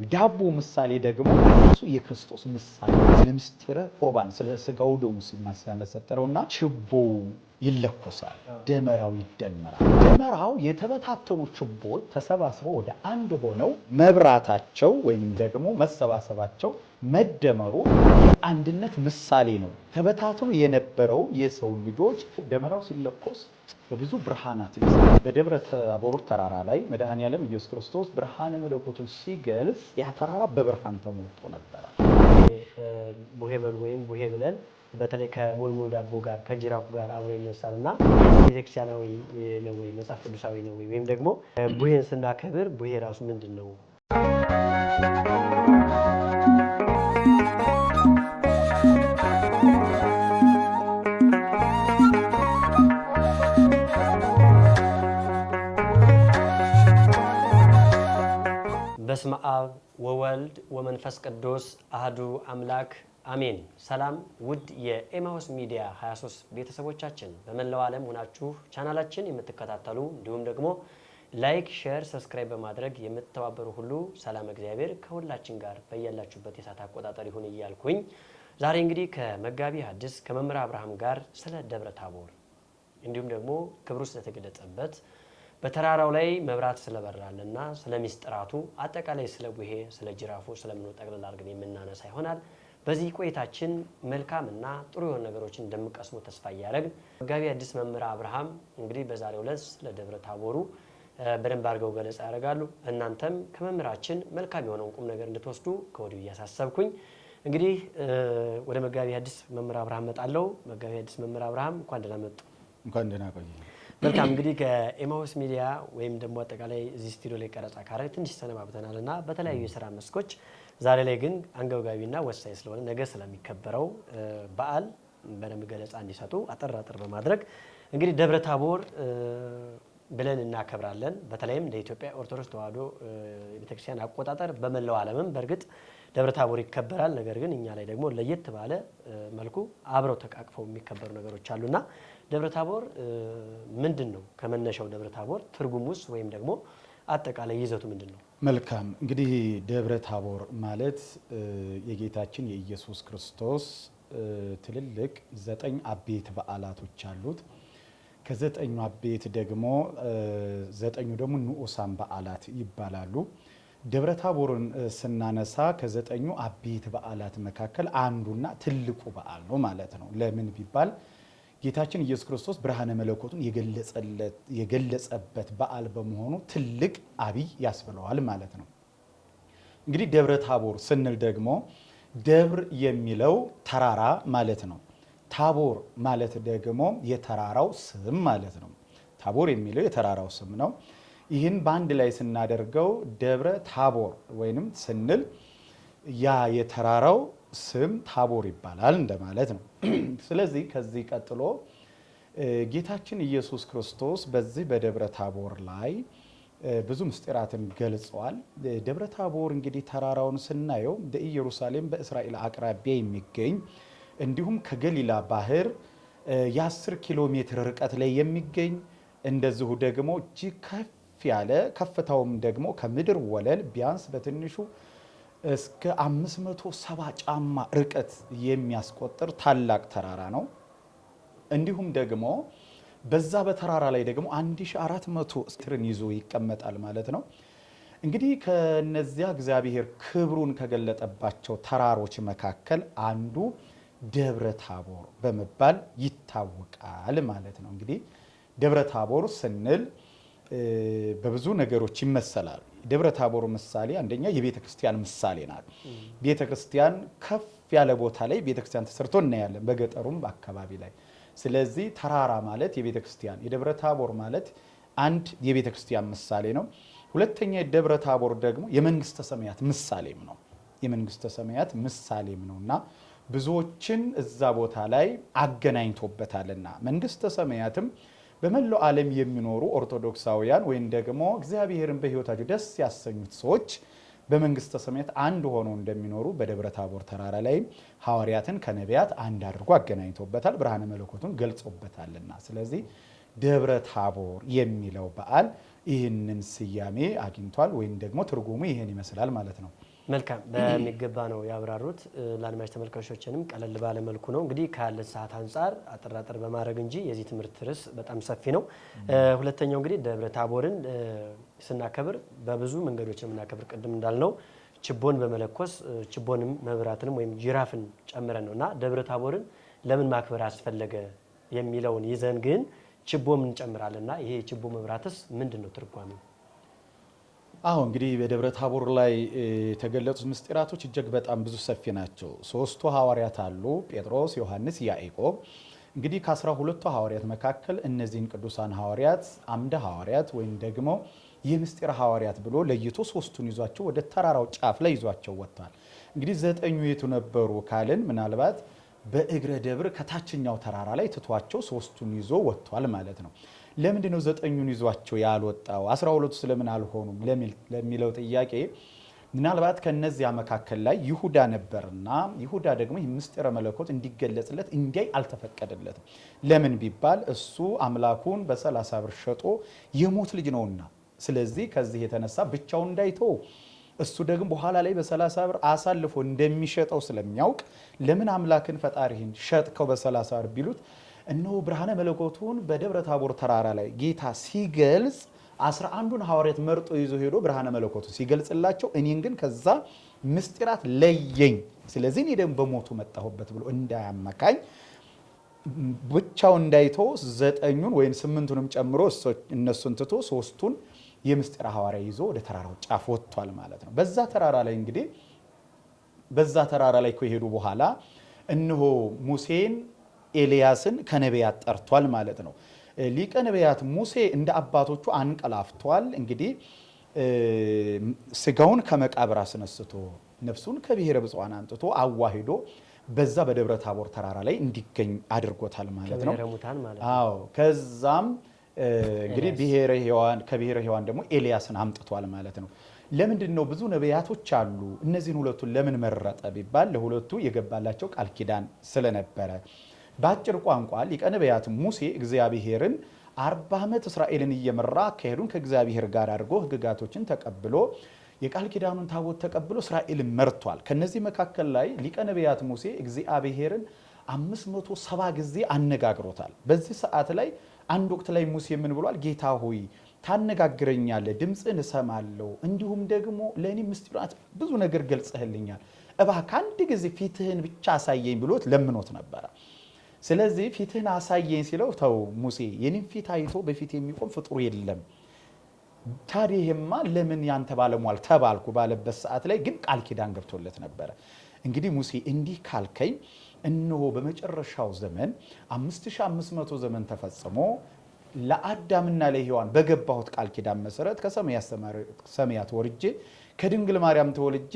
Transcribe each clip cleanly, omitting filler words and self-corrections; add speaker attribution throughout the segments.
Speaker 1: ዳቦ ምሳሌ ደግሞ እሱ የክርስቶስ ምሳሌ ለምስጢረ ቁርባን ስለ ስጋው ደሙ ሲመሰጠረውና ችቦ ይለኮሳል ደመራው ይደመራል ደመራው የተበታተኑ ችቦች ተሰባስበው ወደ አንድ ሆነው መብራታቸው ወይም ደግሞ መሰባሰባቸው መደመሩ የአንድነት ምሳሌ ነው ተበታትኖ የነበረው የሰው ልጆች ደመራው ሲለኮስ በብዙ ብርሃናት በደብረ ታቦር ተራራ ላይ መድኃኔዓለም ኢየሱስ ክርስቶስ ብርሃነ መለኮቱን ሲገልጽ ያ ተራራ በብርሃን ተሞልቶ ነበር
Speaker 2: ቡሄ በል ወይም ቡሄ ብለን በተለይ ከሙልሙል ዳቦ ጋር ከጅራፉ ጋር አብሮ ይነሳልና ቤተክርስቲያናዊ ነው ወይ መጽሐፍ ቅዱሳዊ ነው ወይም ደግሞ ቡሄን ስናከብር ቡሄ ራሱ ምንድነው በስመ አብ ወወልድ ወመንፈስ ቅዱስ አሐዱ አምላክ አሜን። ሰላም ውድ የኤማሁስ ሚዲያ 23 ቤተሰቦቻችን በመላው ዓለም ሆናችሁ ቻናላችን የምትከታተሉ እንዲሁም ደግሞ ላይክ፣ ሼር፣ ሰብስክራይብ በማድረግ የምትተባበሩ ሁሉ ሰላም እግዚአብሔር ከሁላችን ጋር በእያላችሁበት የሰዓት አቆጣጠር ይሁን እያልኩኝ ዛሬ እንግዲህ ከመጋቢ ሐዲስ ከመምህር አብርሃም ጋር ስለ ደብረ ታቦር እንዲሁም ደግሞ ክብሩ ስለተገለጸበት በተራራው ላይ መብራት ስለበራልና ስለሚስጥራቱ አጠቃላይ ስለ ቡሄ ስለ ጅራፉ ስለምን ጠቅለል አድርገን የምናነሳ ይሆናል። በዚህ ቆይታችን መልካምና ጥሩ የሆኑ ነገሮችን እንደምቀስሙ ተስፋ እያደረግን መጋቢ ሐዲስ መምህር አብርሃም እንግዲህ በዛሬው ዕለት ስለ ደብረ ታቦሩ በደንብ አድርገው ገለጻ ያደርጋሉ። እናንተም ከመምህራችን መልካም የሆነውን ቁም ነገር እንድትወስዱ ከወዲሁ እያሳሰብኩኝ እንግዲህ ወደ መጋቢ ሐዲስ መምህር አብርሃም መጣለሁ። መጋቢ ሐዲስ መምህር አብርሃም እንኳን ደህና መጡ።
Speaker 1: እንኳን ደህና ቆዩ።
Speaker 2: መልካም እንግዲህ ከኤማሁስ ሚዲያ ወይም ደግሞ አጠቃላይ እዚህ ስቱዲዮ ላይ ቀረጻ ካረግ ትንሽ ተነባብተናልና በተለያዩ የሥራ መስኮች ዛሬ ላይ ግን አንገብጋቢና ወሳኝ ስለሆነ ነገ ስለሚከበረው በዓል በደንብ ገለጻ እንዲሰጡ አጠር በማድረግ እንግዲህ ደብረ ታቦር ብለን እናከብራለን። በተለይም እንደ ኢትዮጵያ ኦርቶዶክስ ተዋሕዶ ቤተክርስቲያን አቆጣጠር በመላው ዓለምም በእርግጥ ደብረ ታቦር ይከበራል። ነገር ግን እኛ ላይ ደግሞ ለየት ባለ መልኩ አብረው ተቃቅፈው የሚከበሩ ነገሮች አሉና ደብረ ታቦር ምንድነው? ከመነሻው ደብረ ታቦር ትርጉሙስ ወይም ደግሞ አጠቃላይ ይዘቱ ምንድነው?
Speaker 1: መልካም እንግዲህ ደብረ ታቦር ማለት የጌታችን የኢየሱስ ክርስቶስ ትልልቅ 9 አቤት በዓላቶች አሉት። ከ9ኙ አቤት ደግሞ 9ኙ ደግሞ ንዑሳን በዓላት ይባላሉ። ደብረ ታቦርን ስናነሳ ከ9ኙ አቤት በዓላት መካከል አንዱና ትልቁ በዓል ነው ማለት ነው። ለምን ቢባል ጌታችን ኢየሱስ ክርስቶስ ብርሃነ መለኮቱን የገለጸበት በዓል በመሆኑ ትልቅ አብይ ያስብለዋል ማለት ነው። እንግዲህ ደብረ ታቦር ስንል ደግሞ ደብር የሚለው ተራራ ማለት ነው። ታቦር ማለት ደግሞ የተራራው ስም ማለት ነው። ታቦር የሚለው የተራራው ስም ነው። ይህን በአንድ ላይ ስናደርገው ደብረ ታቦር ወይንም ስንል ያ የተራራው ስም ታቦር ይባላል እንደማለት ነው። ስለዚህ ከዚህ ቀጥሎ ጌታችን ኢየሱስ ክርስቶስ በዚህ በደብረ ታቦር ላይ ብዙ ምስጢራትን ገልጸዋል። ደብረ ታቦር እንግዲህ ተራራውን ስናየው በኢየሩሳሌም በእስራኤል አቅራቢያ የሚገኝ እንዲሁም ከገሊላ ባህር የ10 ኪሎ ሜትር ርቀት ላይ የሚገኝ እንደዚሁ ደግሞ እጅግ ከፍ ያለ ከፍታውም ደግሞ ከምድር ወለል ቢያንስ በትንሹ እስከ 570 ጫማ ርቀት የሚያስቆጥር ታላቅ ተራራ ነው። እንዲሁም ደግሞ በዛ በተራራ ላይ ደግሞ 1400 ስትርን ይዞ ይቀመጣል ማለት ነው። እንግዲህ ከነዚያ እግዚአብሔር ክብሩን ከገለጠባቸው ተራሮች መካከል አንዱ ደብረ ታቦር በመባል ይታወቃል ማለት ነው። እንግዲህ ደብረ ታቦር ስንል በብዙ ነገሮች ይመሰላል። ደብረ ታቦር ምሳሌ አንደኛ የቤተ ክርስቲያን ምሳሌ ናት። ቤተ ክርስቲያን ከፍ ያለ ቦታ ላይ ቤተ ክርስቲያን ተሰርቶ እናያለን፣ በገጠሩም አካባቢ ላይ። ስለዚህ ተራራ ማለት የቤተ ክርስቲያን የደብረ ታቦር ማለት አንድ የቤተ ክርስቲያን ምሳሌ ነው። ሁለተኛ የደብረ ታቦር ደግሞ የመንግስተ ሰማያት ምሳሌም ነው። የመንግስተ ሰማያት ምሳሌም ነውና ብዙዎችን እዛ ቦታ ላይ አገናኝቶበታልና መንግስተ ሰማያትም በመላው ዓለም የሚኖሩ ኦርቶዶክሳውያን ወይም ደግሞ እግዚአብሔርን በሕይወታቸው ደስ ያሰኙት ሰዎች በመንግስተ ሰማያት አንድ ሆነው እንደሚኖሩ በደብረ ታቦር ተራራ ላይ ሐዋርያትን ከነቢያት አንድ አድርጎ አገናኝቶበታል፣ ብርሃነ መለኮቱን ገልጾበታልና። ስለዚህ ደብረ ታቦር የሚለው በዓል ይህንን ስያሜ አግኝቷል ወይም ደግሞ ትርጉሙ ይህን ይመስላል ማለት ነው።
Speaker 2: መልካም በሚገባ ነው ያብራሩት። ለአድማጭ ተመልካቾችንም ቀለል ባለ መልኩ ነው እንግዲህ ካለን ሰዓት አንፃር አጠራጠር በማድረግ እንጂ የዚህ ትምህርት ርዕስ በጣም ሰፊ ነው። ሁለተኛው እንግዲህ ደብረ ታቦርን ስናከብር በብዙ መንገዶች የምናከብር ቅድም እንዳልነው ችቦን በመለኮስ ችቦንም መብራትንም ወይም ጅራፍን ጨምረን ነውና ደብረ ታቦርን ለምን ማክበር አስፈለገ የሚለውን ይዘን ግን ችቦም እንጨምራለንና ይሄ ችቦ መብራትስ ምንድነው ትርጓሜው?
Speaker 1: አዎ እንግዲህ በደብረ ታቦር ላይ የተገለጹት ምስጢራቶች እጅግ በጣም ብዙ ሰፊ ናቸው። ሶስቱ ሐዋርያት አሉ፣ ጴጥሮስ፣ ዮሐንስ፣ ያዕቆብ። እንግዲህ ከ12ቱ ሐዋርያት መካከል እነዚህን ቅዱሳን ሐዋርያት አምደ ሐዋርያት ወይም ደግሞ የምስጢር ሐዋርያት ብሎ ለይቶ ሶስቱን ይዟቸው ወደ ተራራው ጫፍ ላይ ይዟቸው ወጥቷል። እንግዲህ 9ኙ የቱ ነበሩ ካልን ምናልባት በእግረ ደብር ከታችኛው ተራራ ላይ ትቷቸው ሶስቱን ይዞ ወጥቷል ማለት ነው። ለምንድን ነው 9ኙን ይዟቸው ያልወጣው? 12ቱ ስለምን አልሆኑም ለሚለው ጥያቄ ምናልባት ከነዚያ መካከል ላይ ይሁዳ ነበርና ይሁዳ ደግሞ ምስጢረ መለኮት እንዲገለጽለት እንዲያይ አልተፈቀደለትም። ለምን ቢባል እሱ አምላኩን በ30 ብር ሸጦ የሞት ልጅ ነውና፣ ስለዚህ ከዚህ የተነሳ ብቻውን እንዳይተው እሱ ደግሞ በኋላ ላይ በ30 ብር አሳልፎ እንደሚሸጠው ስለሚያውቅ ለምን አምላክን ፈጣሪህን ሸጥከው በ30 ብር ቢሉት እነሆ ብርሃነ መለኮቱን በደብረ ታቦር ተራራ ላይ ጌታ ሲገልጽ 11ዱን ሐዋርያት መርጦ ይዞ ሄዶ ብርሃነ መለኮቱ ሲገልጽላቸው እኔን ግን ከዛ ምስጢራት ለየኝ፣ ስለዚህ እኔ ደግሞ በሞቱ መጣሁበት ብሎ እንዳያመካኝ ብቻው እንዳይተው 9ኙን ወይም 8ቱንም ጨምሮ እነሱን ትቶ 3ቱን የምስጢር ሐዋርያ ይዞ ወደ ተራራው ጫፍ ወጥቷል ማለት ነው። በዛ ተራራ ላይ እንግዲህ በዛ ተራራ ላይ ከሄዱ በኋላ እነሆ ሙሴን ኤልያስን ከነቢያት ጠርቷል ማለት ነው። ሊቀ ነቢያት ሙሴ እንደ አባቶቹ አንቀላፍቷል። እንግዲህ ስጋውን ከመቃብር አስነስቶ ነፍሱን ከብሔረ ብፁዓን አንጥቶ አዋሂዶ በዛ በደብረ ታቦር ተራራ ላይ እንዲገኝ አድርጎታል ማለት ነው። አዎ ከዛም እንግዲህ ከብሔረ ሕያዋን ደግሞ ኤልያስን አምጥቷል ማለት ነው። ለምንድን ነው ብዙ ነቢያቶች አሉ፣ እነዚህን ሁለቱን ለምን መረጠ ቢባል ለሁለቱ የገባላቸው ቃል ኪዳን ስለነበረ። በአጭር ቋንቋ ሊቀ ነቢያት ሙሴ እግዚአብሔርን 40 ዓመት እስራኤልን እየመራ አካሄዱን ከእግዚአብሔር ጋር አድርጎ ሕግጋቶችን ተቀብሎ የቃል ኪዳኑን ታቦት ተቀብሎ እስራኤልን መርቷል። ከነዚህ መካከል ላይ ሊቀ ነቢያት ሙሴ እግዚአብሔርን 570 ጊዜ አነጋግሮታል። በዚህ ሰዓት ላይ አንድ ወቅት ላይ ሙሴ ምን ብሏል? ጌታ ሆይ ታነጋግረኛለህ፣ ድምፅህን እሰማለሁ፣ እንዲሁም ደግሞ ለእኔ ምስጢራት ብዙ ነገር ገልጸህልኛል፣ እባክህ አንድ ጊዜ ፊትህን ብቻ አሳየኝ ብሎት ለምኖት ነበረ። ስለዚህ ፊትህን አሳየኝ ሲለው ተው ሙሴ የኔን ፊት አይቶ በፊት የሚቆም ፍጡር የለም፣ ታዲያ ይሄማ ለምን ያንተ ባለሟል ተባልኩ ባለበት ሰዓት ላይ ግን ቃል ኪዳን ገብቶለት ነበረ። እንግዲህ ሙሴ እንዲህ ካልከኝ እነሆ በመጨረሻው ዘመን 5500 ዘመን ተፈጽሞ ለአዳምና ለሔዋን በገባሁት ቃል ኪዳን መሰረት ከሰማያት ወርጄ ከድንግል ማርያም ተወልጄ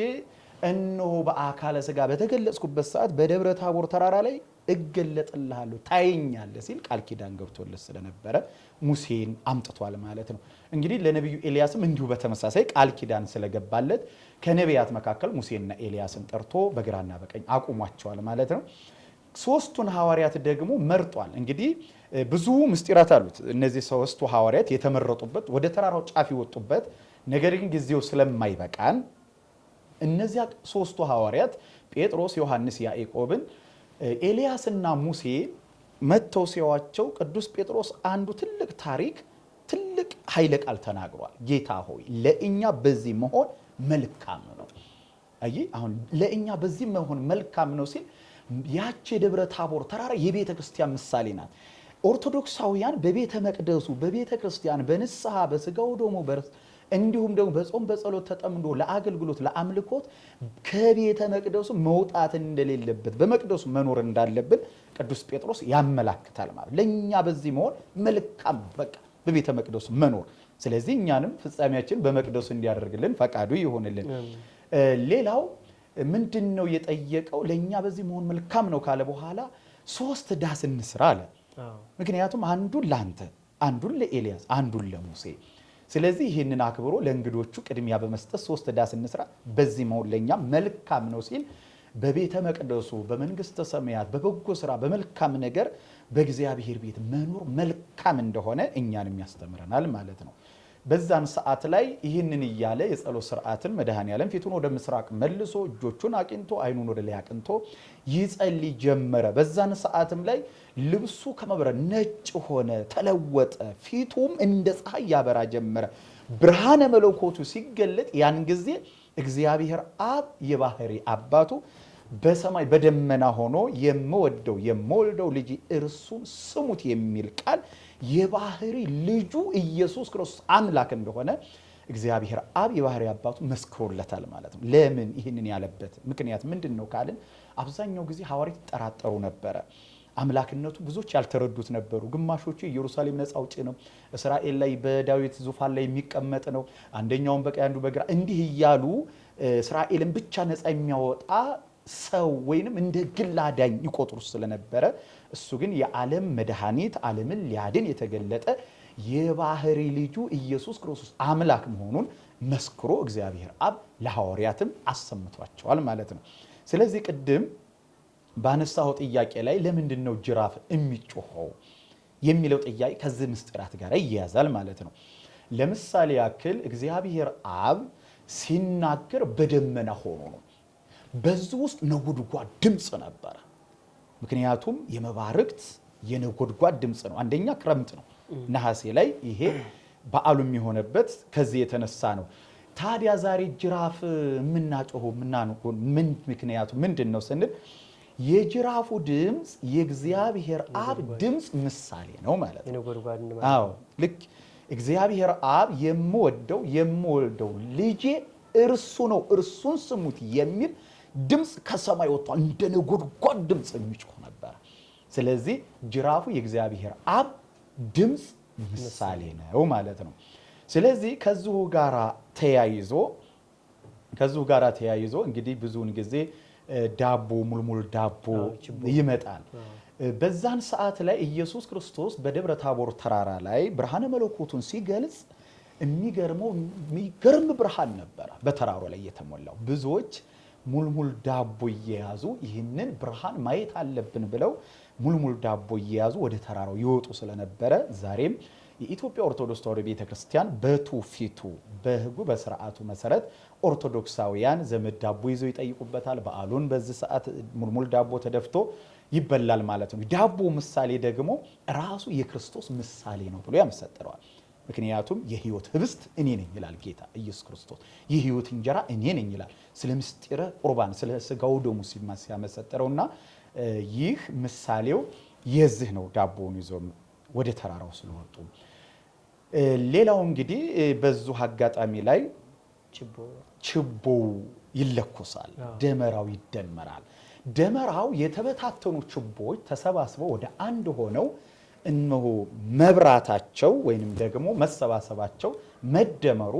Speaker 1: እነሆ በአካለ ሥጋ በተገለጽኩበት ሰዓት በደብረ ታቦር ተራራ ላይ እገለጥልሃለሁ ታየኛለህ ሲል ቃል ኪዳን ገብቶለት ስለነበረ ሙሴን አምጥቷል ማለት ነው። እንግዲህ ለነቢዩ ኤልያስም እንዲሁ በተመሳሳይ ቃል ኪዳን ስለገባለት ከነቢያት መካከል ሙሴና ኤልያስን ጠርቶ በግራና በቀኝ አቁሟቸዋል ማለት ነው። ሶስቱን ሐዋርያት ደግሞ መርጧል። እንግዲህ ብዙ ምስጢራት አሉት እነዚህ ሶስቱ ሐዋርያት የተመረጡበት ወደ ተራራው ጫፍ የወጡበት ነገር ግን ጊዜው ስለማይበቃን እነዚያ ሶስቱ ሐዋርያት ጴጥሮስ፣ ዮሐንስ፣ ያዕቆብን ኤልያስና ሙሴ መጥተው ሲያዋቸው ቅዱስ ጴጥሮስ አንዱ ትልቅ ታሪክ ትልቅ ኃይለ ቃል ተናግሯል። ጌታ ሆይ ለእኛ በዚህ መሆን መልካም ነው። አይ አሁን ለእኛ በዚህ መሆን መልካም ነው ሲል ያቺ የደብረ ታቦር ተራራ የቤተ ክርስቲያን ምሳሌ ናት። ኦርቶዶክሳውያን በቤተ መቅደሱ በቤተ ክርስቲያን በንስሐ በስጋው ደሙ እንዲሁም ደግሞ በጾም በጸሎት ተጠምዶ ለአገልግሎት ለአምልኮት ከቤተ መቅደሱ መውጣት እንደሌለበት በመቅደሱ መኖር እንዳለብን ቅዱስ ጴጥሮስ ያመላክታል ማለት ለኛ በዚህ መሆን መልካም በቃ በቤተ መቅደሱ መኖር። ስለዚህ እኛንም ፍጻሜያችን በመቅደሱ እንዲያደርግልን ፈቃዱ ይሆንልን። ሌላው ምንድነው የጠየቀው? ለኛ በዚህ መሆን መልካም ነው ካለ በኋላ 3 ዳስ እንስራ አለ። ምክንያቱም አንዱን ላንተ፣ አንዱን ለኤልያስ፣ አንዱን ለሙሴ። ስለዚህ ይህንን አክብሮ ለእንግዶቹ ቅድሚያ በመስጠት 3 ዳስ እንስራ በዚህ መሆን ለኛ መልካም ነው ሲል በቤተ መቅደሱ በመንግስተ ሰማያት በበጎ ስራ በመልካም ነገር በእግዚአብሔር ቤት መኖር መልካም እንደሆነ እኛንም ያስተምረናል ማለት ነው። በዛን ሰዓት ላይ ይህንን እያለ የጸሎት ስርዓትን መድኃኔዓለም ፊቱን ወደ ምስራቅ መልሶ እጆቹን አቅንቶ አይኑን ወደ ላይ አቅንቶ ይጸልይ ጀመረ። በዛን ሰዓትም ላይ ልብሱ ከመብረቅ ነጭ ሆነ፣ ተለወጠ፣ ፊቱም እንደ ፀሐይ ያበራ ጀመረ። ብርሃነ መለኮቱ ሲገለጥ ያን ጊዜ እግዚአብሔር አብ የባህሪ አባቱ በሰማይ በደመና ሆኖ የምወደው የምወልደው ልጅ እርሱን ስሙት የሚል ቃል የባህሪ ልጁ ኢየሱስ ክርስቶስ አምላክ እንደሆነ እግዚአብሔር አብ የባህሪ አባቱ መስክሮለታል ማለት ነው። ለምን ይህንን ያለበት ምክንያት ምንድን ነው ካልን አብዛኛው ጊዜ ሐዋርያት ይጠራጠሩ ነበረ። አምላክነቱ ብዙዎች ያልተረዱት ነበሩ። ግማሾቹ ኢየሩሳሌም ነፃ አውጪ ነው፣ እስራኤል ላይ በዳዊት ዙፋን ላይ የሚቀመጥ ነው፣ አንደኛውን በቀኝ አንዱ በግራ እንዲህ እያሉ እስራኤልን ብቻ ነፃ የሚያወጣ ሰው ወይንም እንደ ግል አዳኝ ይቆጥሩ ስለነበረ እሱ ግን የዓለም መድኃኒት ዓለምን ሊያድን የተገለጠ የባህሪ ልጁ ኢየሱስ ክርስቶስ አምላክ መሆኑን መስክሮ እግዚአብሔር አብ ለሐዋርያትም አሰምቷቸዋል ማለት ነው። ስለዚህ ቅድም ባነሳው ጥያቄ ላይ ለምንድን ነው ጅራፍ የሚጮኸው የሚለው ጥያቄ ከዚህ ምስጢራት ጋር ይያዛል ማለት ነው። ለምሳሌ ያክል እግዚአብሔር አብ ሲናገር በደመና ሆኖ ነው። በዚህ ውስጥ ነጎድጓድ ድምፅ ነበረ። ምክንያቱም የመባረክት የነጎድጓድ ድምፅ ነው። አንደኛ ክረምት ነው፣ ነሐሴ ላይ ይሄ በዓሉ የሚሆነበት ከዚህ የተነሳ ነው። ታዲያ ዛሬ ጅራፍ የምናጮኸው ምን ምክንያቱ ምንድን ነው ስንል የጅራፉ ድምፅ የእግዚአብሔር አብ ድምፅ ምሳሌ ነው ማለት ነው። አዎ ልክ እግዚአብሔር አብ የምወልደው ልጄ እርሱ ነው እርሱን ስሙት የሚል ድምፅ ከሰማይ ወጥቷል። እንደ ነጎድጓድ ድምፅ የሚጮህ ነበር። ስለዚህ ጅራፉ የእግዚአብሔር አብ ድምፅ ምሳሌ ነው ማለት ነው። ስለዚህ ከዚሁ ጋራ ተያይዞ እንግዲህ ብዙውን ጊዜ ዳቦ ሙልሙል ዳቦ ይመጣል። በዛን ሰዓት ላይ ኢየሱስ ክርስቶስ በደብረ ታቦር ተራራ ላይ ብርሃነ መለኮቱን ሲገልጽ የሚገርም ብርሃን ነበረ በተራራው ላይ የተሞላው። ብዙዎች ሙልሙል ዳቦ እየያዙ ይህንን ብርሃን ማየት አለብን ብለው ሙልሙል ዳቦ እየያዙ ወደ ተራራው ይወጡ ስለነበረ ዛሬም የኢትዮጵያ ኦርቶዶክስ ተዋሕዶ ቤተክርስቲያን በትውፊቱ በሕጉ በስርዓቱ መሰረት ኦርቶዶክሳውያን ዘመድ ዳቦ ይዘው ይጠይቁበታል። በዓሉን በዚህ ሰዓት ሙልሙል ዳቦ ተደፍቶ ይበላል ማለት ነው። ዳቦ ምሳሌ ደግሞ ራሱ የክርስቶስ ምሳሌ ነው ብሎ ያመሰጥረዋል። ምክንያቱም የህይወት ህብስት እኔ ነኝ ይላል ጌታ ኢየሱስ ክርስቶስ። የህይወት እንጀራ እኔ ነኝ ይላል። ስለ ምስጢረ ቁርባን ስለ ስጋው ደሙ ሲያመሰጥረውና ይህ ምሳሌው የዚህ ነው። ዳቦውን ይዞ ወደ ተራራው ስለወጡ ሌላው እንግዲህ በዚሁ አጋጣሚ ላይ ችቦው ይለኮሳል፣ ደመራው ይደመራል። ደመራው የተበታተኑ ችቦዎች ተሰባስበው ወደ አንድ ሆነው እነሆ መብራታቸው ወይንም ደግሞ መሰባሰባቸው መደመሩ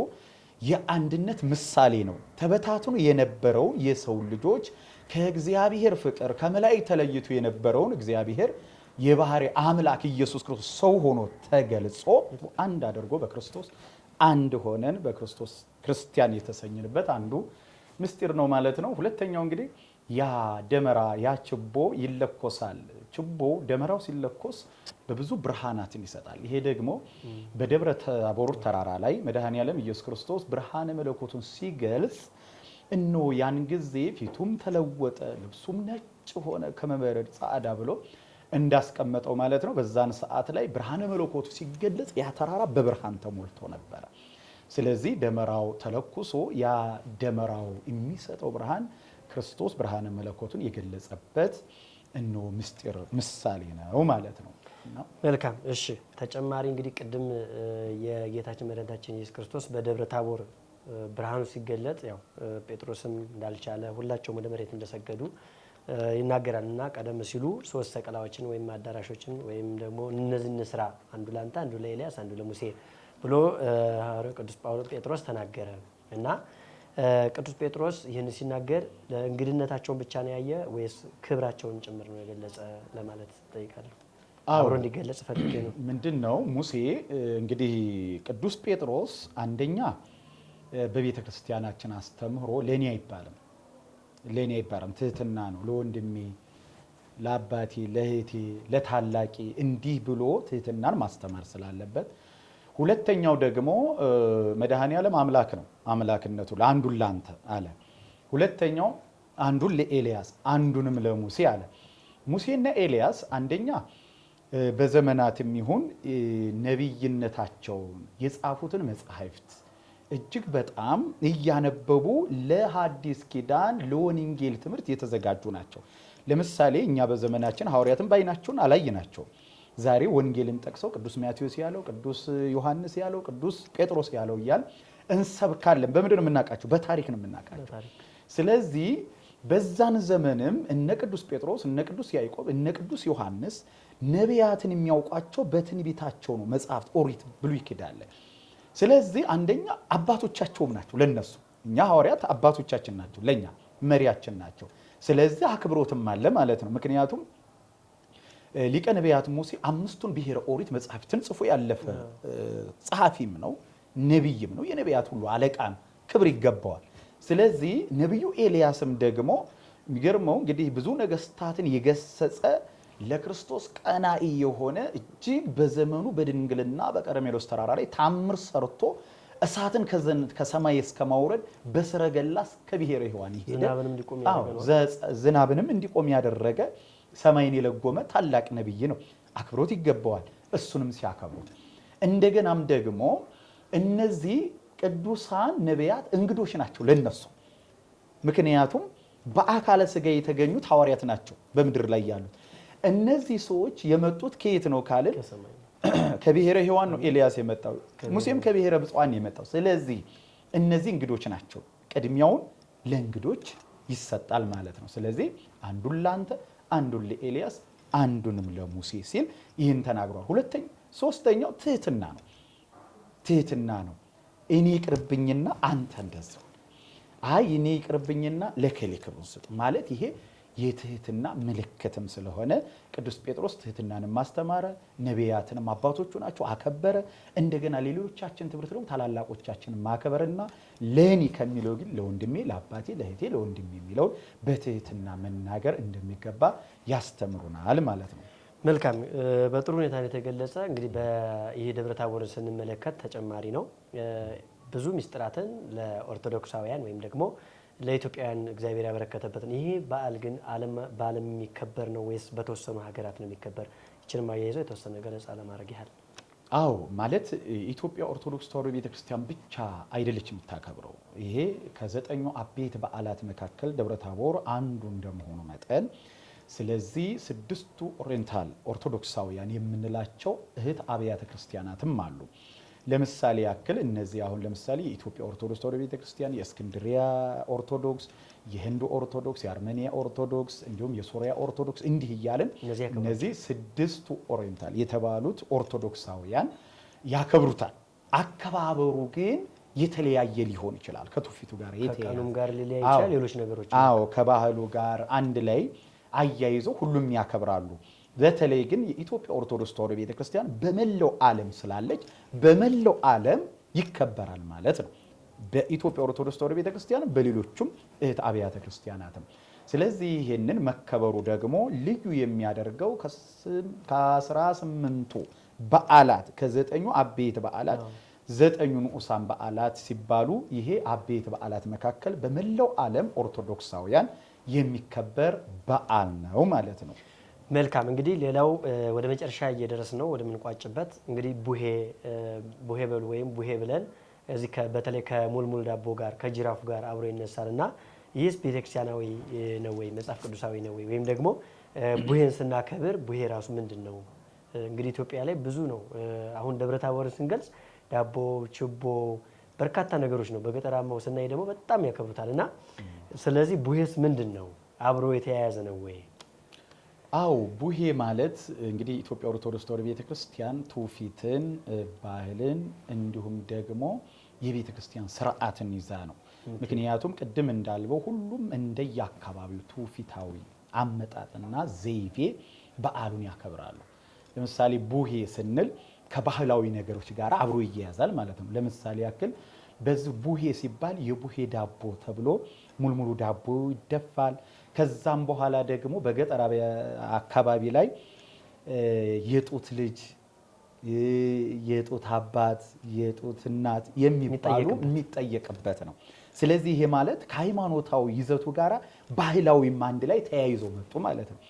Speaker 1: የአንድነት ምሳሌ ነው። ተበታትኖ የነበረው የሰው ልጆች ከእግዚአብሔር ፍቅር ከመላእክት ተለይቶ የነበረውን እግዚአብሔር የባህሪ አምላክ ኢየሱስ ክርስቶስ ሰው ሆኖ ተገልጾ አንድ አድርጎ በክርስቶስ አንድ ሆነን በክርስቶስ ክርስቲያን የተሰኘንበት አንዱ ምስጢር ነው ማለት ነው። ሁለተኛው እንግዲህ ያ ደመራ ያ ችቦ ይለኮሳል። ችቦ ደመራው ሲለኮስ በብዙ ብርሃናትን ይሰጣል። ይሄ ደግሞ በደብረ ታቦር ተራራ ላይ መድኃኔዓለም ኢየሱስ ክርስቶስ ብርሃነ መለኮቱን ሲገልጽ እነሆ ያን ጊዜ ፊቱም ተለወጠ፣ ልብሱም ነጭ ሆነ ከመበረድ ጻዕዳ ብሎ እንዳስቀመጠው ማለት ነው። በዛን ሰዓት ላይ ብርሃነ መለኮቱ ሲገለጽ ያ ተራራ በብርሃን ተሞልቶ ነበረ። ስለዚህ ደመራው ተለኩሶ ያ ደመራው የሚሰጠው ብርሃን ክርስቶስ ብርሃነ መለኮቱን የገለጸበት እነሆ ምስጢር ምሳሌ ነው ማለት ነው።
Speaker 2: መልካም እሺ። ተጨማሪ እንግዲህ ቅድም የጌታችን መድኃኒታችን ኢየሱስ ክርስቶስ በደብረ ታቦር ብርሃኑ ሲገለጥ ያው ጴጥሮስም እንዳልቻለ ሁላቸውም ወደ መሬት እንደሰገዱ ይናገራል እና ቀደም ሲሉ 3 ሰቀላዎችን ወይም አዳራሾችን ወይም ደግሞ እነዚህን ስራ አንዱ ለአንተ አንዱ ለኤልያስ አንዱ ለሙሴ ብሎ ቅዱስ ጴጥሮስ ተናገረ እና ቅዱስ ጴጥሮስ ይህን ሲናገር እንግድነታቸውን ብቻ ነው ያየ ወይስ ክብራቸውን ጭምር ነው የገለጸ ለማለት ጠይቃለሁ። አብሮ እንዲገለጽ ፈልጌ ነው።
Speaker 1: ምንድነው ሙሴ እንግዲህ ቅዱስ ጴጥሮስ አንደኛ በቤተ ክርስቲያናችን አስተምህሮ ለኔ አይባልም ትህትና ነው። ለወንድሜ ለአባቴ ለእህቴ ለታላቂ እንዲህ ብሎ ትህትናን ማስተማር ስላለበት፣ ሁለተኛው ደግሞ መድኃኔዓለም አምላክ ነው። አምላክነቱ ለአንዱን ላንተ አለ። ሁለተኛው አንዱን ለኤልያስ አንዱንም ለሙሴ አለ። ሙሴና ኤልያስ አንደኛ በዘመናትም ይሁን ነቢይነታቸውን የጻፉትን መጻሕፍት እጅግ በጣም እያነበቡ ለሐዲስ ኪዳን ለወንጌል ትምህርት የተዘጋጁ ናቸው። ለምሳሌ እኛ በዘመናችን ሐዋርያትን ባይናቸውን አላየናቸው። ዛሬ ወንጌልን ጠቅሰው ቅዱስ ማቴዎስ ያለው፣ ቅዱስ ዮሐንስ ያለው፣ ቅዱስ ጴጥሮስ ያለው እያል እንሰብካለን። በምንድን ነው የምናውቃቸው? በታሪክ ነው የምናውቃቸው። ስለዚህ በዛን ዘመንም እነ ቅዱስ ጴጥሮስ፣ እነ ቅዱስ ያዕቆብ፣ እነ ቅዱስ ዮሐንስ ነቢያትን የሚያውቋቸው በትንቢታቸው ነው። መጽሐፍት ኦሪት፣ ብሉይ ኪዳን። ስለዚህ አንደኛ አባቶቻቸውም ናቸው ለነሱ። እኛ ሐዋርያት አባቶቻችን ናቸው፣ ለኛ መሪያችን ናቸው። ስለዚህ አክብሮትም አለ ማለት ነው። ምክንያቱም ሊቀ ነቢያት ሙሴ 5ቱን ብሔረ ኦሪት መጽሐፍትን ጽፎ ያለፈ ጸሐፊም ነው፣ ነቢይም ነው። የነቢያት ሁሉ አለቃም ክብር ይገባዋል። ስለዚህ ነቢዩ ኤልያስም ደግሞ የሚገርመው እንግዲህ ብዙ ነገስታትን የገሰጸ ለክርስቶስ ቀናኢ የሆነ እጅግ በዘመኑ በድንግልና በቀርሜሎስ ተራራ ላይ ታምር ሰርቶ እሳትን ከሰማይ እስከ ማውረድ በሰረገላ እስከ ብሔረ ሕያዋን ይሄደ ዝናብንም እንዲቆም ያደረገ ሰማይን የለጎመ ታላቅ ነቢይ ነው። አክብሮት ይገባዋል። እሱንም ሲያከብሩት እንደገናም ደግሞ እነዚህ ቅዱሳን ነቢያት እንግዶች ናቸው ለነሱ። ምክንያቱም በአካለ ሥጋ የተገኙት ሐዋርያት ናቸው በምድር ላይ ያሉት። እነዚህ ሰዎች የመጡት ከየት ነው ካልን ከብሔረ ሕያዋን ነው ኤልያስ የመጣው፣ ሙሴም ከብሔረ ብፁዓን የመጣው። ስለዚህ እነዚህ እንግዶች ናቸው። ቅድሚያውን ለእንግዶች ይሰጣል ማለት ነው። ስለዚህ አንዱን ለአንተ፣ አንዱን ለኤልያስ፣ አንዱንም ለሙሴ ሲል ይህን ተናግሯል። ሶስተኛው ትህትና ነው። ትህትና ነው። እኔ ይቅርብኝና አንተ እንደዚያው፣ አይ እኔ ይቅርብኝና ለከሌ ክብሩን ስጥ ማለት ይሄ የትህትና ምልክትም ስለሆነ ቅዱስ ጴጥሮስ ትህትናንም ማስተማረ፣ ነቢያትንም አባቶቹ ናቸው አከበረ። እንደገና ሌሎቻችን ትምህርት ደግሞ ታላላቆቻችን ማከበርና ለእኔ ከሚለው ግን ለወንድሜ፣ ለአባቴ፣ ለእህቴ፣ ለወንድሜ የሚለውን በትህትና መናገር እንደሚገባ ያስተምሩናል ማለት ነው።
Speaker 2: መልካም፣ በጥሩ ሁኔታ የተገለጸ እንግዲህ ይሄ ደብረ ታቦርን ስንመለከት ተጨማሪ ነው። ብዙ ምስጢራትን ለኦርቶዶክሳውያን ወይም ደግሞ ለኢትዮጵያውያን እግዚአብሔር ያበረከተበትን ይሄ በዓል ግን በዓለም የሚከበር ነው ወይስ በተወሰኑ ሀገራት ነው የሚከበር? ይችንም አያይዘው የተወሰነ ገለጻ ለማድረግ ያህል።
Speaker 1: አዎ፣ ማለት ኢትዮጵያ ኦርቶዶክስ ተዋሕዶ ቤተክርስቲያን ብቻ አይደለች የምታከብረው። ይሄ ከ9 አበይት በዓላት መካከል ደብረ ታቦር አንዱ እንደመሆኑ መጠን ስለዚህ 6ቱ ኦሪየንታል ኦርቶዶክሳውያን የምንላቸው እህት አብያተ ክርስቲያናትም አሉ። ለምሳሌ ያክል እነዚህ አሁን ለምሳሌ የኢትዮጵያ ኦርቶዶክስ ተዋሕዶ ቤተክርስቲያን፣ የእስክንድሪያ ኦርቶዶክስ፣ የህንድ ኦርቶዶክስ፣ የአርሜኒያ ኦርቶዶክስ እንዲሁም የሶሪያ ኦርቶዶክስ እንዲህ እያልን እነዚህ 6ቱ ኦሪየንታል የተባሉት ኦርቶዶክሳውያን ያከብሩታል። አከባበሩ ግን የተለያየ ሊሆን ይችላል። ከትውፊቱ ጋር
Speaker 2: ከቀኑም ጋር ሊለያይ ይችላል። ሌሎች ነገሮች
Speaker 1: ከባህሉ ጋር አንድ ላይ አያይዘው ሁሉም ያከብራሉ። በተለይ ግን የኢትዮጵያ ኦርቶዶክስ ተዋሕዶ ቤተክርስቲያን በመላው ዓለም ስላለች በመላው ዓለም ይከበራል ማለት ነው። በኢትዮጵያ ኦርቶዶክስ ተዋሕዶ ቤተክርስቲያን በሌሎቹም እህት አብያተ ክርስቲያናትም። ስለዚህ ይህንን መከበሩ ደግሞ ልዩ የሚያደርገው ከ18ቱ በዓላት ከ9ኙ አበይት በዓላት 9ኙ ንዑሳን በዓላት ሲባሉ ይሄ አበይት በዓላት መካከል በመላው ዓለም ኦርቶዶክሳውያን የሚከበር በዓል ነው ማለት ነው።
Speaker 2: መልካም፣ እንግዲህ ሌላው ወደ መጨረሻ እየደረስ ነው ወደምንቋጭበት። እንግዲህ ቡሄ በሉ ወይም ቡሄ ብለን እዚህ በተለይ ከሙልሙል ዳቦ ጋር ከጅራፉ ጋር አብሮ ይነሳል እና ይህስ ቤተክርስቲያናዊ ነው ወይ መጽሐፍ ቅዱሳዊ ነው ወይ? ወይም ደግሞ ቡሄን ስናከብር ቡሄ ራሱ ምንድን ነው? እንግዲህ ኢትዮጵያ ላይ ብዙ ነው። አሁን ደብረ ታቦርን ስንገልጽ ዳቦ፣ ችቦ፣ በርካታ ነገሮች ነው። በገጠራማው ስናይ ደግሞ በጣም ያከብሩታል እና ስለዚህ ቡሄስ ምንድን ነው? አብሮ የተያያዘ ነው ወይ?
Speaker 1: አው ቡሄ ማለት እንግዲህ ኢትዮጵያ ኦርቶዶክስ ተዋሕዶ ቤተክርስቲያን ትውፊትን፣ ባህልን እንዲሁም ደግሞ የቤተክርስቲያን ስርዓትን ይዛ ነው። ምክንያቱም ቅድም እንዳልበው ሁሉም እንደየአካባቢው ትውፊታዊ አመጣጥና ዘይቤ በዓሉን ያከብራሉ። ለምሳሌ ቡሄ ስንል ከባህላዊ ነገሮች ጋር አብሮ ይያያዛል ማለት ነው። ለምሳሌ ያክል በዚህ ቡሄ ሲባል የቡሄ ዳቦ ተብሎ ሙልሙሉ ዳቦ ይደፋል። ከዛም በኋላ ደግሞ በገጠር አካባቢ ላይ የጡት ልጅ የጡት አባት፣ የጡት እናት የሚባሉ የሚጠየቅበት ነው። ስለዚህ ይሄ ማለት ከሃይማኖታዊ ይዘቱ ጋር ባህላዊም አንድ ላይ ተያይዞ መጡ ማለት ነው።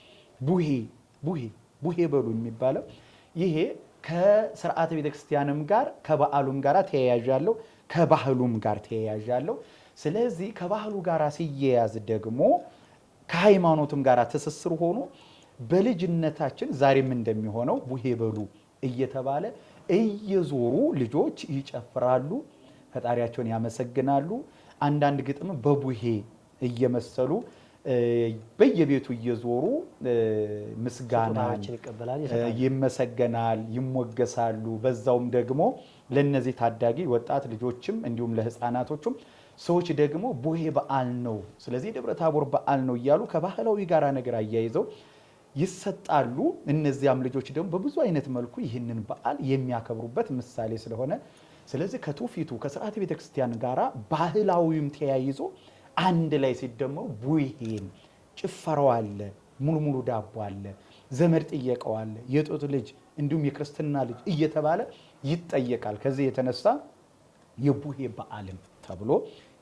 Speaker 1: ቡሄ በሉ የሚባለው ይሄ ከስርዓተ ቤተክርስቲያንም ጋር ከበዓሉም ጋር ተያያዥ ያለው ከባህሉም ጋር ተያያዥ ያለው። ስለዚህ ከባህሉ ጋር ሲያያዝ ደግሞ ከሃይማኖቱም ጋር ትስስር ሆኖ በልጅነታችን ዛሬም እንደሚሆነው ቡሄ በሉ እየተባለ እየዞሩ ልጆች ይጨፍራሉ፣ ፈጣሪያቸውን ያመሰግናሉ። አንዳንድ ግጥም በቡሄ እየመሰሉ በየቤቱ እየዞሩ ምስጋናን ይመሰገናል፣ ይሞገሳሉ። በዛውም ደግሞ ለነዚህ ታዳጊ ወጣት ልጆችም እንዲሁም ለህፃናቶችም ሰዎች ደግሞ ቡሄ በዓል ነው፣ ስለዚህ ደብረ ታቦር በዓል ነው እያሉ ከባህላዊ ጋር ነገር አያይዘው ይሰጣሉ። እነዚያም ልጆች ደግሞ በብዙ አይነት መልኩ ይህንን በዓል የሚያከብሩበት ምሳሌ ስለሆነ ስለዚህ ከትውፊቱ ከስርዓተ ቤተክርስቲያን ጋራ ባህላዊም ተያይዞ አንድ ላይ ሲደመሩ ቡሄን ጭፈራው አለ፣ ሙሉ ዳቦ አለ፣ ዘመድ ጥየቀው አለ፣ የጡት ልጅ እንዲሁም የክርስትና ልጅ እየተባለ ይጠየቃል። ከዚህ የተነሳ የቡሄ በዓልም ተብሎ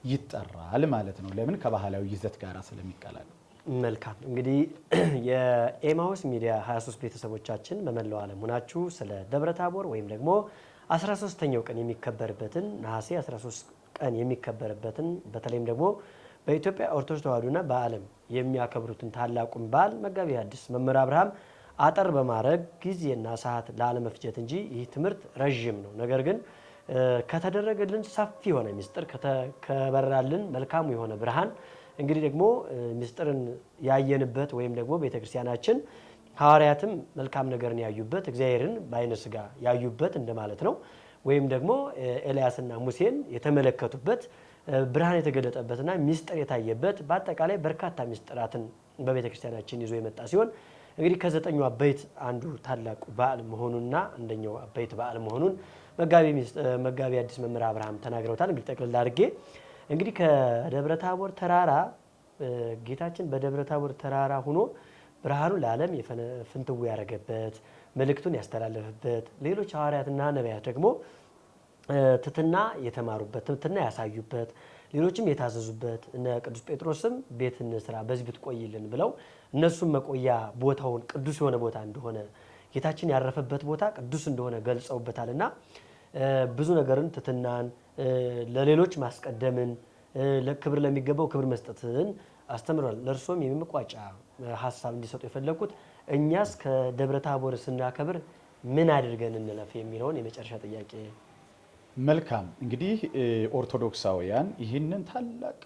Speaker 1: ይጠራል ማለት ነው። ለምን? ከባህላዊ ይዘት ጋር ስለሚቀላል።
Speaker 2: መልካም እንግዲህ የኤማሁስ ሚዲያ 23 ቤተሰቦቻችን በመላው ዓለም ሆናችሁ ስለ ደብረ ታቦር ወይም ደግሞ 13ኛው ቀን የሚከበርበትን ነሐሴ 13 ቀን የሚከበርበትን በተለይም ደግሞ በኢትዮጵያ ኦርቶዶክስ ተዋሕዶና በዓለም የሚያከብሩትን ታላቁን በዓል መጋቢ ሐዲስ መምህር አብርሃም አጠር በማድረግ ጊዜና ሰዓት ላለመፍጀት እንጂ ይህ ትምህርት ረዥም ነው። ነገር ግን ከተደረገልን ሰፊ የሆነ ምስጢር ከበራልን መልካሙ የሆነ ብርሃን እንግዲህ ደግሞ ምስጢርን ያየንበት ወይም ደግሞ ቤተክርስቲያናችን ሐዋርያትም መልካም ነገርን ያዩበት እግዚአብሔርን በዓይነ ሥጋ ያዩበት እንደማለት ነው። ወይም ደግሞ ኤልያስና ሙሴን የተመለከቱበት ብርሃን የተገለጠበትና ምስጢር የታየበት በአጠቃላይ በርካታ ምስጢራትን በቤተክርስቲያናችን ይዞ የመጣ ሲሆን እንግዲህ ከዘጠኙ አበይት አንዱ ታላቁ በዓል መሆኑንና አንደኛው አበይት በዓል መሆኑን መጋቢ ሐዲስ መምህር አብርሃም ተናግረውታል። እንግዲህ ጠቅልል አድርጌ እንግዲህ ከደብረ ታቦር ተራራ ጌታችን በደብረ ታቦር ተራራ ሆኖ ብርሃኑ ለዓለም ፍንትው ያደረገበት መልእክቱን ያስተላለፈበት ሌሎች ሐዋርያትና ነቢያት ደግሞ ትሕትና የተማሩበት ትሕትና ያሳዩበት ሌሎችም የታዘዙበት እነ ቅዱስ ጴጥሮስም ቤት እንስራ በዚህ ብትቆይልን ብለው እነሱም መቆያ ቦታውን ቅዱስ የሆነ ቦታ እንደሆነ ጌታችን ያረፈበት ቦታ ቅዱስ እንደሆነ ገልጸውበታልና ብዙ ነገርን ትሕትናን ለሌሎች ማስቀደምን ለክብር ለሚገባው ክብር መስጠትን አስተምሯል። ለእርሶም የሚቋጫ ሀሳብ እንዲሰጡ የፈለኩት እኛስ ከደብረ ታቦር ስናከብር ምን አድርገን እንለፍ የሚለውን የመጨረሻ ጥያቄ።
Speaker 1: መልካም እንግዲህ ኦርቶዶክሳውያን ይህንን ታላቅ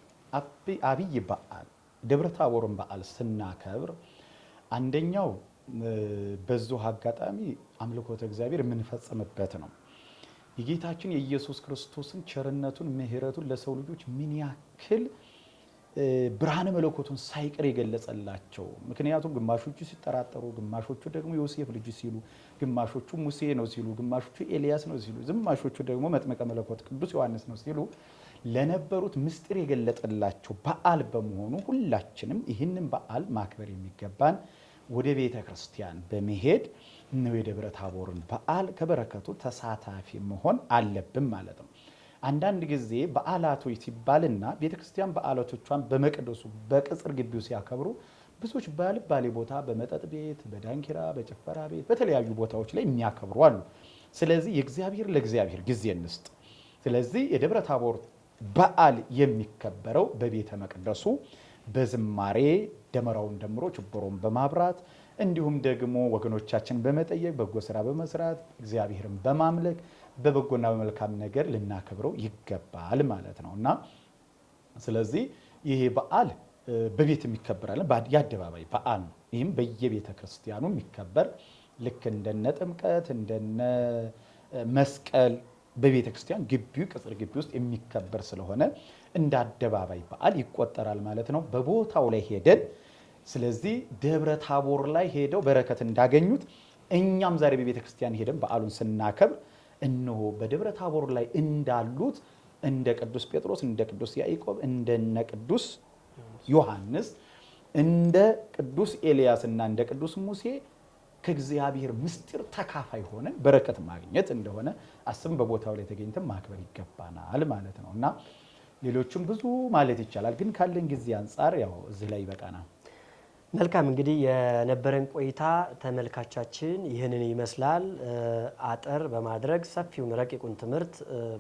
Speaker 1: አብይ በዓል ደብረ ታቦርን በዓል ስናከብር አንደኛው በዚሁ አጋጣሚ አምልኮተ እግዚአብሔር የምንፈጽምበት ነው። የጌታችን የኢየሱስ ክርስቶስን ቸርነቱን ምሕረቱን ለሰው ልጆች ምን ያክል ብርሃነ መለኮቱን ሳይቀር የገለጸላቸው። ምክንያቱም ግማሾቹ ሲጠራጠሩ፣ ግማሾቹ ደግሞ ዮሴፍ ልጅ ሲሉ፣ ግማሾቹ ሙሴ ነው ሲሉ፣ ግማሾቹ ኤልያስ ነው ሲሉ፣ ግማሾቹ ደግሞ መጥምቀ መለኮት ቅዱስ ዮሐንስ ነው ሲሉ ለነበሩት ምስጢር የገለጠላቸው በዓል በመሆኑ ሁላችንም ይህንን በዓል ማክበር የሚገባን ወደ ቤተ ክርስቲያን በመሄድ ነው የደብረ ታቦርን በዓል ከበረከቱ ተሳታፊ መሆን አለብን ማለት ነው። አንዳንድ ጊዜ በዓላቶች ሲባልና ቤተ ክርስቲያን በዓላቶቿን በመቅደሱ በቅጽር ግቢው ሲያከብሩ ብዙዎች ባልባሌ ቦታ በመጠጥ ቤት፣ በዳንኪራ፣ በጭፈራ ቤት፣ በተለያዩ ቦታዎች ላይ የሚያከብሩ አሉ። ስለዚህ የእግዚአብሔር ለእግዚአብሔር ጊዜ እንስጥ። ስለዚህ የደብረ ታቦር በዓል የሚከበረው በቤተ መቅደሱ በዝማሬ ደመራውን ደምሮ ችቦሮን በማብራት እንዲሁም ደግሞ ወገኖቻችን በመጠየቅ በጎ ስራ በመስራት እግዚአብሔርን በማምለክ በበጎና በመልካም ነገር ልናከብረው ይገባል ማለት ነው እና ስለዚህ ይሄ በዓል በቤት የሚከበራል የአደባባይ በዓል ነው። ይህም በየቤተ ክርስቲያኑ የሚከበር ልክ እንደነ ጥምቀት እንደነ መስቀል በቤተ ክርስቲያን ግቢው ቅጽር ግቢ ውስጥ የሚከበር ስለሆነ እንደ አደባባይ በዓል ይቆጠራል ማለት ነው። በቦታው ላይ ሄደን ስለዚህ ደብረ ታቦር ላይ ሄደው በረከት እንዳገኙት እኛም ዛሬ በቤተ ክርስቲያን ሄደን በዓሉን ስናከብር እነሆ በደብረ ታቦር ላይ እንዳሉት እንደ ቅዱስ ጴጥሮስ፣ እንደ ቅዱስ ያዕቆብ፣ እንደነ ቅዱስ ዮሐንስ፣ እንደ ቅዱስ ኤልያስ እና እንደ ቅዱስ ሙሴ ከእግዚአብሔር ምስጢር ተካፋይ ሆነን በረከት ማግኘት እንደሆነ አስብን በቦታው ላይ ተገኝተን ማክበር ይገባናል ማለት ነው እና ሌሎችም ብዙ ማለት ይቻላል፣ ግን ካለን ጊዜ አንፃር ያው እዚህ ላይ ይበቃናል።
Speaker 2: መልካም እንግዲህ የነበረን ቆይታ ተመልካቻችን ይህንን ይመስላል። አጠር በማድረግ ሰፊውን ረቂቁን ትምህርት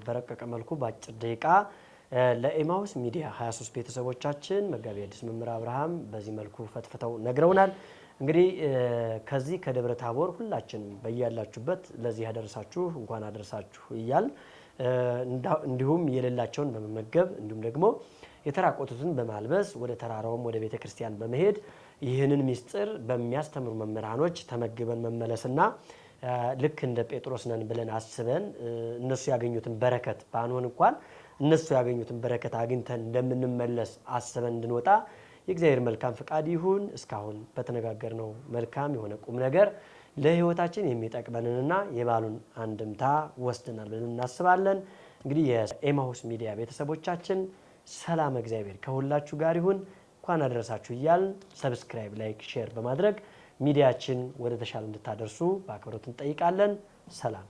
Speaker 2: በረቀቀ መልኩ በአጭር ደቂቃ ለኤማሁስ ሚዲያ 23 ቤተሰቦቻችን መጋቢ ሐዲስ መምህር አብርሃም በዚህ መልኩ ፈትፍተው ነግረውናል። እንግዲህ ከዚህ ከደብረ ታቦር ሁላችን በያላችሁበት ለዚህ ያደረሳችሁ እንኳን አደረሳችሁ እያል እንዲሁም የሌላቸውን በመመገብ እንዲሁም ደግሞ የተራቆቱትን በማልበስ ወደ ተራራውም ወደ ቤተ ክርስቲያን በመሄድ ይህንን ምስጢር በሚያስተምሩ መምህራኖች ተመግበን መመለስና ልክ እንደ ጴጥሮስ ነን ብለን አስበን እነሱ ያገኙትን በረከት ባንሆን እንኳን እነሱ ያገኙትን በረከት አግኝተን እንደምንመለስ አስበን እንድንወጣ የእግዚአብሔር መልካም ፍቃድ ይሁን። እስካሁን በተነጋገርነው መልካም የሆነ ቁም ነገር ለሕይወታችን የሚጠቅመንንና የባሉን አንድምታ ወስደናል ብለን እናስባለን። እንግዲህ የኤማሁስ ሚዲያ ቤተሰቦቻችን ሰላም እግዚአብሔር ከሁላችሁ ጋር ይሁን። እንኳን አደረሳችሁ እያልን ሰብስክራይብ፣ ላይክ፣ ሼር በማድረግ ሚዲያችን ወደ ተሻለ እንድታደርሱ በአክብሮት እንጠይቃለን። ሰላም